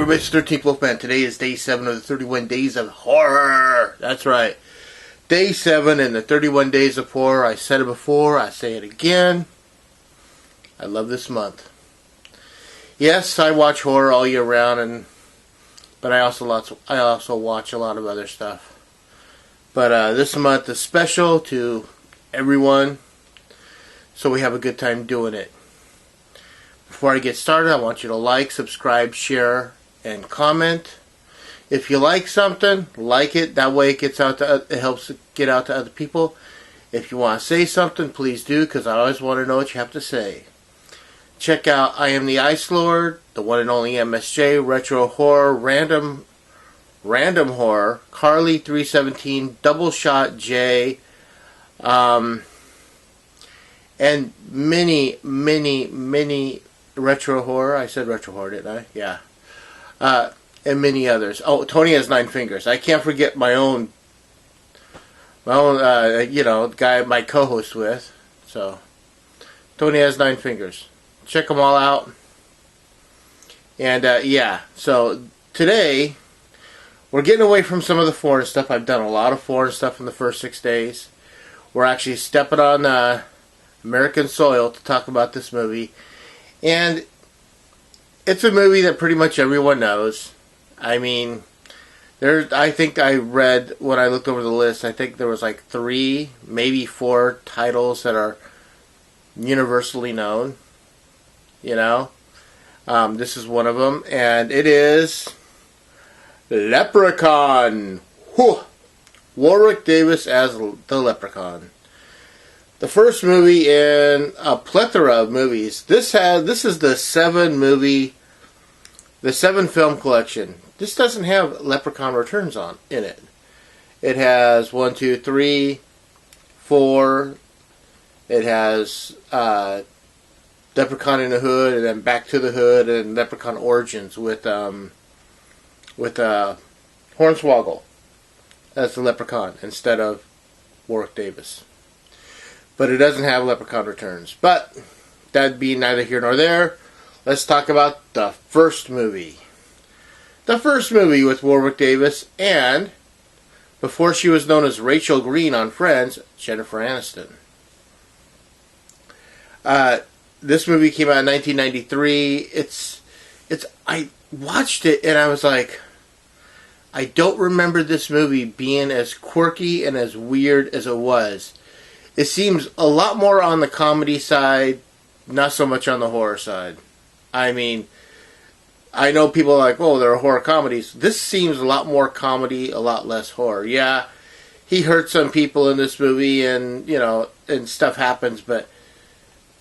everybody, it's 13th Wolfman. Today is day 7 of the 31 days of horror. That's right. Day 7 in the 31 days of horror. I said it before, I say it again. I love this month. Yes, I watch horror all year round, but I also watch a lot of other stuff. But this month is special to everyone, so we have a good time doing it. Before I get started, I want you to like, subscribe, share, and comment. If you like something, like it. That way it helps it get out to other people. If you want to say something, please do, because I always want to know what you have to say. Check out I Am the Ice Lord, the one and only MSJ, Retro Horror, Random Horror, Carly 317, Double Shot J, and many Retro Horror. I said Retro Horror, didn't I? Yeah. And many others. Oh, Tony Has 9 Fingers. I can't forget my own guy my co-host with. So, Tony Has 9 Fingers. Check them all out. And, so today, we're getting away from some of the foreign stuff. I've done a lot of foreign stuff in the first 6 days. We're actually stepping on American soil to talk about this movie. And it's a movie that pretty much everyone knows. I mean, I think I read, when I looked over the list, I think there was like 3, maybe 4 titles that are universally known. You know? This is one of them. And it is Leprechaun. Whew. Warwick Davis as the Leprechaun. The first movie in a plethora of movies. This is the 7 film collection. This doesn't have Leprechaun Returns in it. It has 1, 2, 3, 4. It has Leprechaun in the Hood, and then Back to the Hood, and Leprechaun Origins with Hornswoggle as the Leprechaun instead of Warwick Davis. But it doesn't have Leprechaun Returns. But that'd be neither here nor there. Let's talk about the first movie. The first movie with Warwick Davis and, before she was known as Rachel Green on Friends, Jennifer Aniston. This movie came out in 1993. I watched it and I was like, I don't remember this movie being as quirky and as weird as it was. It seems a lot more on the comedy side, not so much on the horror side. I mean, I know people are like, oh, there are horror comedies. This seems a lot more comedy, a lot less horror. Yeah, he hurt some people in this movie and, and stuff happens, but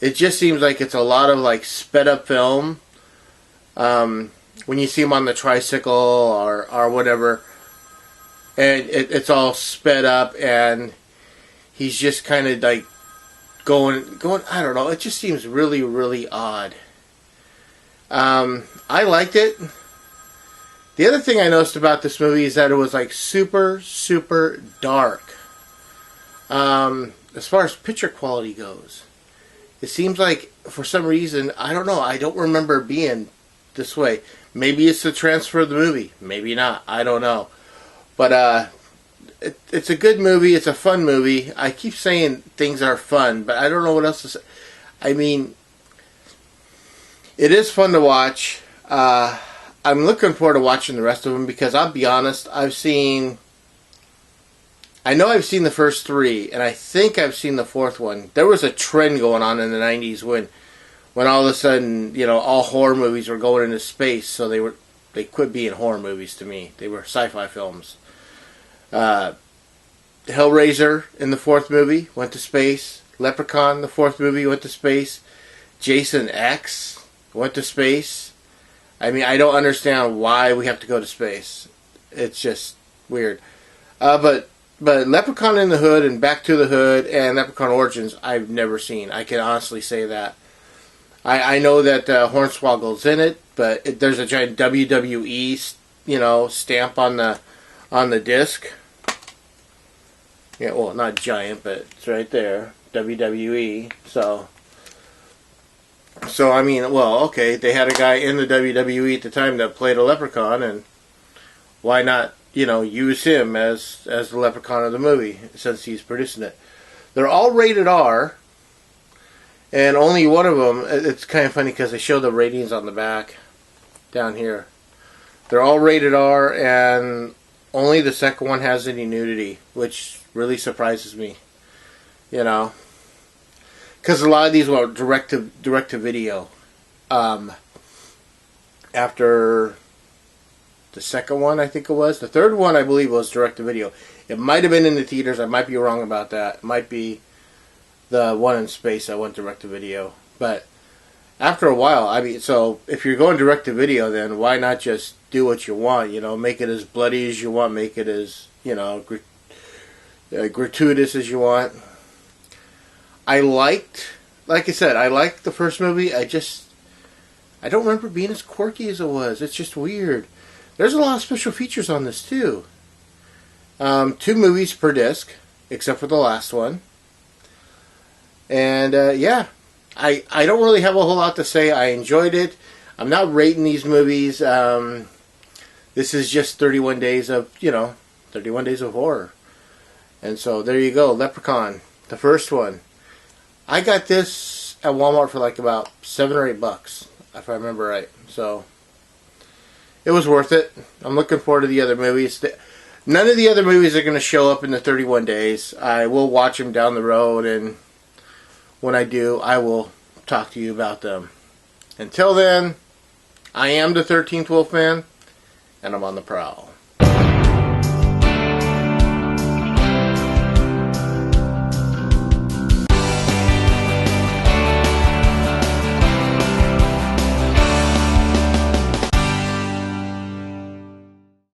it just seems like it's a lot of, like, sped up film. When you see him on the tricycle or whatever, and it's all sped up and he's just kind of like going, I don't know, it just seems really, really odd. I liked it. The other thing I noticed about this movie is that it was like super, super dark. As far as picture quality goes. It seems like, for some reason, I don't know, I don't remember being this way. Maybe it's the transfer of the movie. Maybe not. I don't know. But, it's a good movie. It's a fun movie. I keep saying things are fun, but I don't know what else to say. I mean, it is fun to watch. I'm looking forward to watching the rest of them because I'll be honest, I've seen the first 3, and I think I've seen the 4th one. There was a trend going on in the 90s when all of a sudden, all horror movies were going into space, so they quit being horror movies to me. They were sci-fi films. Hellraiser in the 4th movie went to space. Leprechaun, the 4th movie, went to space. Jason X went to space. I mean, I don't understand why we have to go to space. It's just weird. But Leprechaun in the Hood and Back to the Hood and Leprechaun Origins, I've never seen. I can honestly say that. I know that Hornswoggle's in it, but there's a giant WWE, stamp on the disc. Yeah, well, not giant, but it's right there. WWE. So, So, I mean, well, okay, they had a guy in the WWE at the time that played a leprechaun, and why not, use him as the leprechaun of the movie, since he's producing it. They're all rated R, and only one of them, it's kind of funny because they show the ratings on the back down here. They're all rated R, and only the second one has any nudity, which really surprises me, because a lot of these were direct to video. After the second one, I think it was. The third one, I believe, was direct to video. It might have been in the theaters. I might be wrong about that. It might be the one in space that went direct to video. But after a while, I mean, so if you're going direct to video, then why not just do what you want? Make it as bloody as you want. Make it as gratuitous as you want. Like I said, I liked the first movie. I don't remember being as quirky as it was. It's just weird. There's a lot of special features on this too. 2 movies per disc, except for the last one. And yeah, I don't really have a whole lot to say. I enjoyed it. I'm not rating these movies. This is just 31 days of 31 days of horror. And so there you go, Leprechaun, the first one. I got this at Walmart for like about $7 or $8, if I remember right. So it was worth it. I'm looking forward to the other movies. None of the other movies are going to show up in the 31 days. I will watch them down the road, and when I do, I will talk to you about them. Until then, I am the 13th Wolfman, and I'm on the prowl.